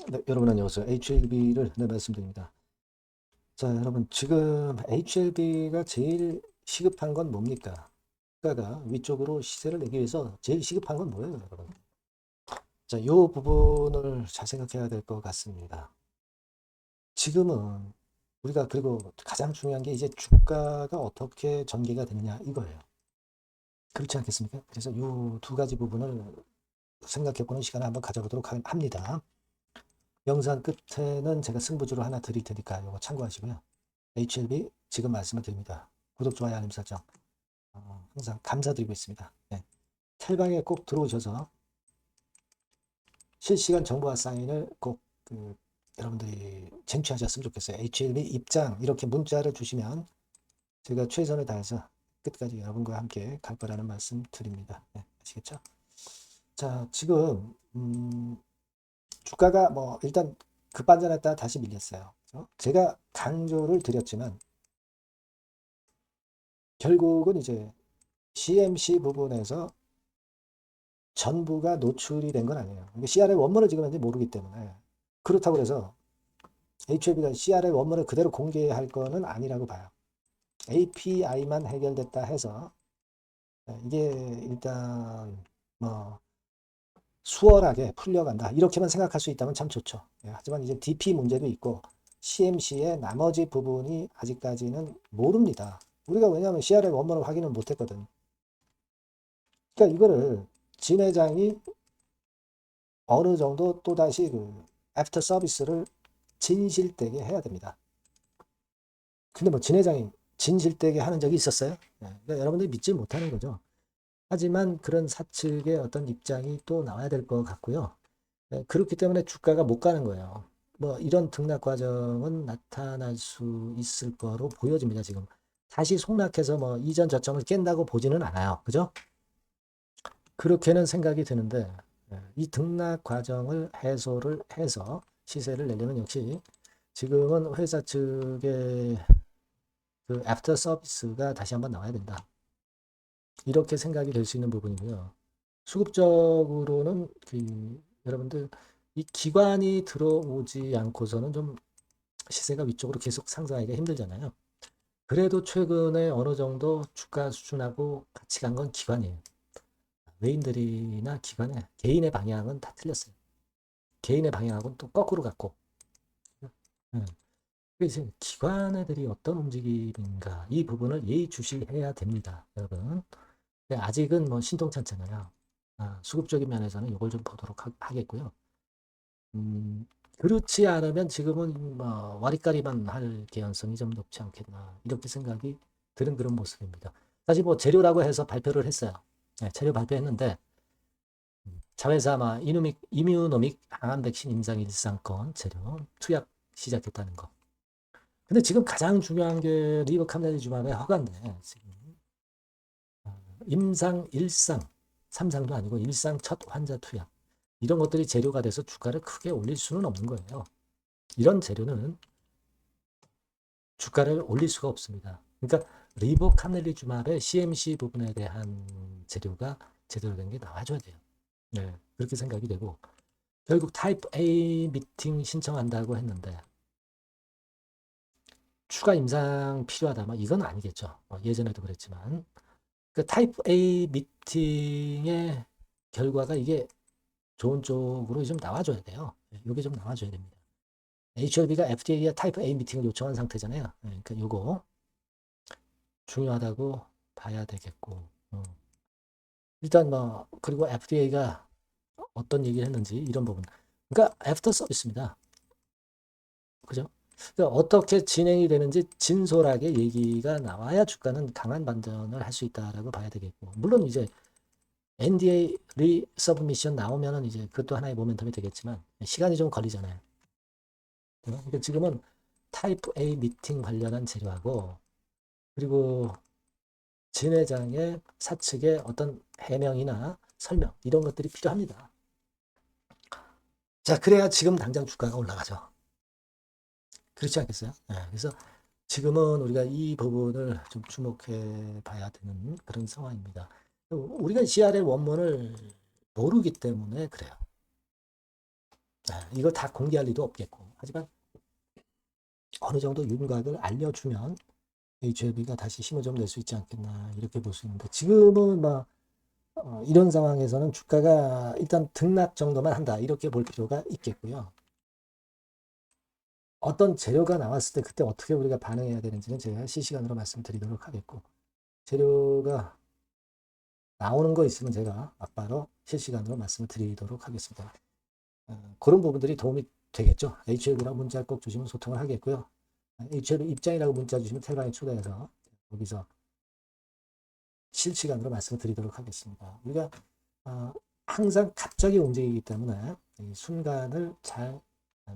네, 여러분 안녕하세요. HLB를 말씀드립니다. 자, 여러분 지금 HLB가 제일 시급한 건 뭡니까? 주가가 위쪽으로 시세를 내기 위해서 제일 시급한 건 뭐예요, 여러분? 자, 이 부분을 잘 생각해야 될 것 같습니다. 지금은 우리가 그리고 가장 중요한 게 이제 주가가 어떻게 전개가 되느냐 이거예요. 그렇지 않겠습니까? 그래서 이 두 가지 부분을 생각해 보는 시간을 한번 가져보도록 합니다. 영상 끝에는 제가 승부주로 하나 드릴 테니까 이거 참고하시고요. HLB 지금 말씀을 드립니다. 구독, 좋아요, 알림 설정 항상 감사드리고 있습니다. 네. 텔방에 꼭 들어오셔서 실시간 정보와 사인을 꼭 여러분들이 쟁취하셨으면 좋겠어요. HLB 입장 이렇게 문자를 주시면 제가 최선을 다해서 끝까지 여러분과 함께 갈 거라는 말씀 드립니다. 네, 아시겠죠? 자, 지금 주가가 뭐 일단 급반전했다 다시 밀렸어요. 그렇죠? 제가 강조를 드렸지만 결국은 이제 CMC 부분에서 전부가 노출이 된 건 아니에요. CRL 원문을 지금 현재 모르기 때문에 그렇다고 해서 HLB가 CRL 원문을 그대로 공개할 거는 아니라고 봐요. API만 해결됐다 해서 이게 일단 뭐 수월하게 풀려간다 이렇게만 생각할 수 있다면 참 좋죠. 하지만 이제 DP 문제도 있고 CMC의 나머지 부분이 아직까지는 모릅니다. 우리가 왜냐하면 CRL 원문을 확인을 못했거든. 그러니까 이거를 진 회장이 어느 정도 또다시 애프터 서비스를 진실되게 해야 됩니다. 근데 뭐 진 회장이 진실되게 하는 적이 있었어요? 그러니까 여러분들이 믿지 못하는 거죠. 하지만 그런 사측의 어떤 입장이 또 나와야 될 것 같고요. 그렇기 때문에 주가가 못 가는 거예요. 뭐 이런 등락 과정은 나타날 수 있을 거로 보여집니다. 지금 다시 속락해서 뭐 이전 저점을 깬다고 보지는 않아요. 그죠? 그렇게는 생각이 드는데 이 등락 과정을 해소를 해서 시세를 내려면 역시 지금은 회사 측의 그 애프터 서비스가 다시 한번 나와야 된다. 이렇게 생각이 될 수 있는 부분이고요. 수급적으로는 여러분들 이 기관이 들어오지 않고서는 좀 시세가 위쪽으로 계속 상승하기가 힘들잖아요. 그래도 최근에 어느 정도 주가 수준하고 같이 간 건 기관이에요. 외인들이나 기관의 개인의 방향은 다 틀렸어요. 개인의 방향하고는 또 거꾸로 갔고. 음. 그래서 기관애들이 어떤 움직임인가 이 부분을 예의주시해야 됩니다, 여러분. 아직은 뭐 신통찮잖아요. 수급적인 면에서는 이걸 좀 보도록 하겠고요. 그렇지 않으면 지금은 뭐 와리까리만 할 개연성이 좀 높지 않겠나 이렇게 생각이 드는 그런 모습입니다. 사실 뭐 재료라고 해서 발표를 했어요. 네, 재료 발표했는데 자회사 이뮤노믹 항암 백신 임상 일상권 재료 투약 시작했다는 거. 근데 지금 가장 중요한 게 리버캄나리주맘의 허가인데 지금 임상 일상 3상도 아니고 일상 첫 환자 투약 이런 것들이 재료가 돼서 주가를 크게 올릴 수는 없는 거예요. 이런 재료는 주가를 올릴 수가 없습니다. 그러니까 리보카넬리주맙의 CMC 부분에 대한 재료가 제대로 된 게 나와줘야 돼요. 네, 그렇게 생각이 되고 결국 타입 A 미팅 신청한다고 했는데 추가 임상 필요하다. 뭐 이건 아니겠죠. 예전에도 그랬지만 그 타입 A 미팅의 결과가 이게 좋은 쪽으로 좀 나와줘야 돼요. 이게 좀 나와줘야 됩니다. HLB가 FDA에 타입 A 미팅을 요청한 상태잖아요. 그러니까 요거 중요하다고 봐야 되겠고 일단 뭐 그리고 FDA가 어떤 얘기를 했는지 이런 부분 그러니까 애프터 서비스입니다. 그죠? 그러니까 어떻게 진행이 되는지 진솔하게 얘기가 나와야 주가는 강한 반전을 할 수 있다라고 봐야 되겠고 물론 이제 NDA 리서브미션 나오면은 이제 그것도 하나의 모멘텀이 되겠지만 시간이 좀 걸리잖아요. 그러니까 지금은 타입 A 미팅 관련한 재료하고 그리고 진 회장의 사측의 어떤 해명이나 설명 이런 것들이 필요합니다. 자, 그래야 지금 당장 주가가 올라가죠. 그렇지 않겠어요? 네, 그래서 지금은 우리가 이 부분을 좀 주목해 봐야 되는 그런 상황입니다. 우리가 CR의 원문을 모르기 때문에 그래요. 이거 다 공개할 리도 없겠고. 하지만 어느 정도 윤곽을 알려주면 HLB가 다시 힘을 좀 낼 수 있지 않겠나 이렇게 볼 수 있는데 지금은 막 이런 상황에서는 주가가 일단 등락 정도만 한다 이렇게 볼 필요가 있겠고요. 어떤 재료가 나왔을 때 그때 어떻게 우리가 반응해야 되는지는 제가 실시간으로 말씀드리도록 하겠고 재료가 나오는 거 있으면 제가 바로 실시간으로 말씀을 드리도록 하겠습니다. 그런 부분들이 도움이 되겠죠. HLB라고 문자 꼭 주시면 소통을 하겠고요. HLB 입장이라고 문자 주시면 텔방에 초대해서 거기서 실시간으로 말씀을 드리도록 하겠습니다. 우리가 항상 갑자기 움직이기 때문에 이 순간을 잘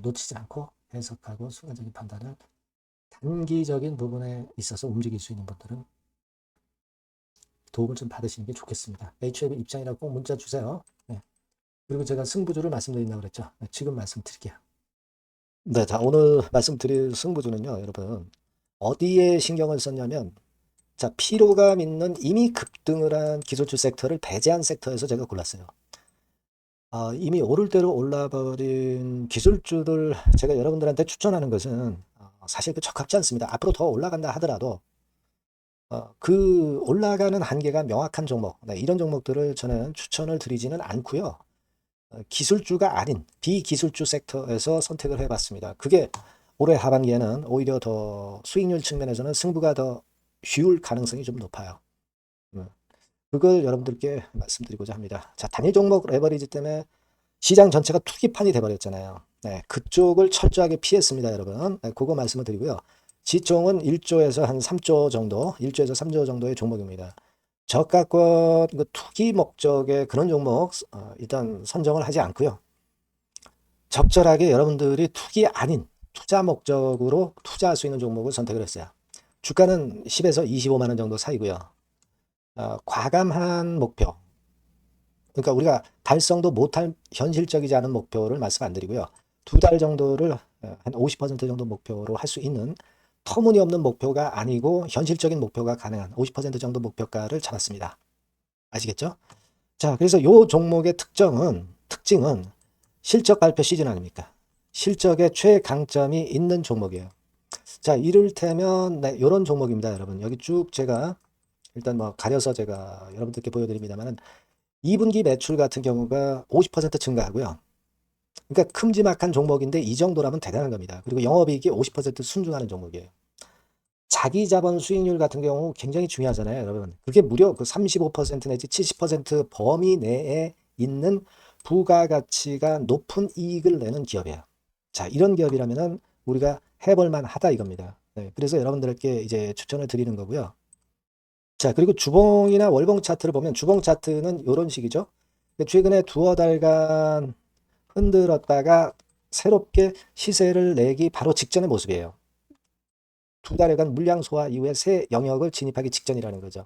놓치지 않고 해석하고 순간적인 판단을 단기적인 부분에 있어서 움직일 수 있는 분들은 도움을 좀 받으시는 게 좋겠습니다. HLB 입장이라고 꼭 문자 주세요. 네. 그리고 제가 승부주를 말씀드린다고 그랬죠. 네, 지금 말씀드릴게요. 네, 자, 오늘 말씀드릴 승부주는요, 여러분. 어디에 신경을 썼냐면, 자, 피로감 있는 이미 급등을 한 기술주 섹터를 배제한 섹터에서 제가 골랐어요. 이미 오를 대로 올라버린 기술주를 제가 여러분들한테 추천하는 것은 사실 그 적합지 않습니다. 앞으로 더 올라간다 하더라도 그 올라가는 한계가 명확한 종목, 네, 이런 종목들을 저는 추천을 드리지는 않고요. 기술주가 아닌 비기술주 섹터에서 선택을 해봤습니다. 그게 올해 하반기에는 오히려 더 수익률 측면에서는 승부가 더 쉬울 가능성이 좀 높아요. 그걸 여러분들께 말씀드리고자 합니다. 자, 단일 종목 레버리지 때문에 시장 전체가 투기판이 돼버렸잖아요. 네, 그쪽을 철저하게 피했습니다, 여러분. 네, 그거 말씀을 드리고요. 지총은 1조에서 한 3조 정도, 1조에서 3조 정도의 종목입니다. 저가권 투기 목적의 그런 종목 일단 선정을 하지 않고요. 적절하게 여러분들이 투기 아닌 투자 목적으로 투자할 수 있는 종목을 선택을 했어요. 주가는 10에서 25만 원 정도 사이고요. 과감한 목표, 그러니까 우리가 달성도 못할 현실적이지 않은 목표를 말씀 안 드리고요. 2달 정도를 한 50% 정도 목표로 할 수 있는 터무니없는 목표가 아니고 현실적인 목표가 가능한 50% 정도 목표가를 잡았습니다. 아시겠죠? 자, 그래서 요 종목의 특징은 실적 발표 시즌 아닙니까? 실적의 최강점이 있는 종목이에요. 자, 이를테면 네, 이런 종목입니다, 여러분. 여기 쭉 제가 일단 뭐 가려서 제가 여러분들께 보여드립니다만은 2분기 매출 같은 경우가 50% 증가하고요. 그러니까 큼지막한 종목인데 이 정도라면 대단한 겁니다. 그리고 영업이익이 50% 순증하는 종목이에요. 자기 자본 수익률 같은 경우 굉장히 중요하잖아요, 여러분. 그게 무려 그 35% 내지 70% 범위 내에 있는 부가가치가 높은 이익을 내는 기업이에요. 자, 이런 기업이라면은 우리가 해볼 만하다 이겁니다. 네, 그래서 여러분들께 이제 추천을 드리는 거고요. 자, 그리고 주봉이나 월봉 차트를 보면 주봉 차트는 이런 식이죠. 최근에 두어 달간 흔들었다가 새롭게 시세를 내기 바로 직전의 모습이에요. 2달여간 물량 소화 이후에 새 영역을 진입하기 직전이라는 거죠.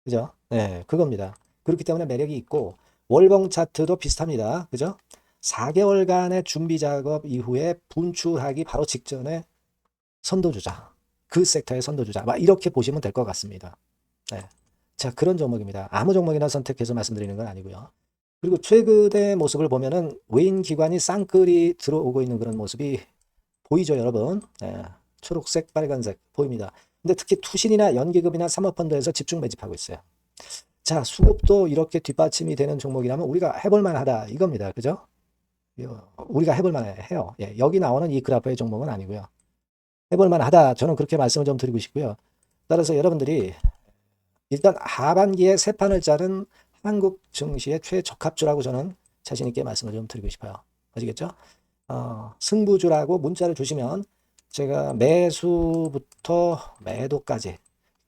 그죠? 네, 그겁니다. 그렇기 때문에 매력이 있고 월봉 차트도 비슷합니다. 그죠? 4개월간의 준비 작업 이후에 분출하기 바로 직전에 선도주자. 그 섹터의 선도주자. 막 이렇게 보시면 될 것 같습니다. 네. 자, 그런 종목입니다. 아무 종목이나 선택해서 말씀드리는 건 아니고요. 그리고 최근의 모습을 보면은 외인 기관이 쌍끌이 들어오고 있는 그런 모습이 보이죠, 여러분? 네. 초록색, 빨간색 보입니다. 근데 특히 투신이나 연기금이나 사모펀드에서 집중 매집하고 있어요. 자, 수급도 이렇게 뒷받침이 되는 종목이라면 우리가 해볼 만하다 이겁니다. 그죠? 우리가 해볼 만해요. 예, 여기 나오는 이 그래프의 종목은 아니고요. 해볼 만하다. 저는 그렇게 말씀을 좀 드리고 싶고요. 따라서 여러분들이 일단 하반기에 새 판을 짜는 한국 증시의 최적합주라고 저는 자신 있게 말씀을 좀 드리고 싶어요. 아시겠죠? 승부주라고 문자를 주시면 제가 매수부터 매도까지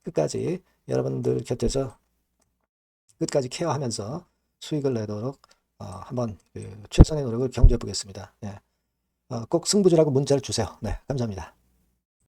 끝까지 여러분들 곁에서 끝까지 케어하면서 수익을 내도록 한번 최선의 노력을 경주해 보겠습니다. 네. 꼭 승부주라고 문자를 주세요. 네, 감사합니다.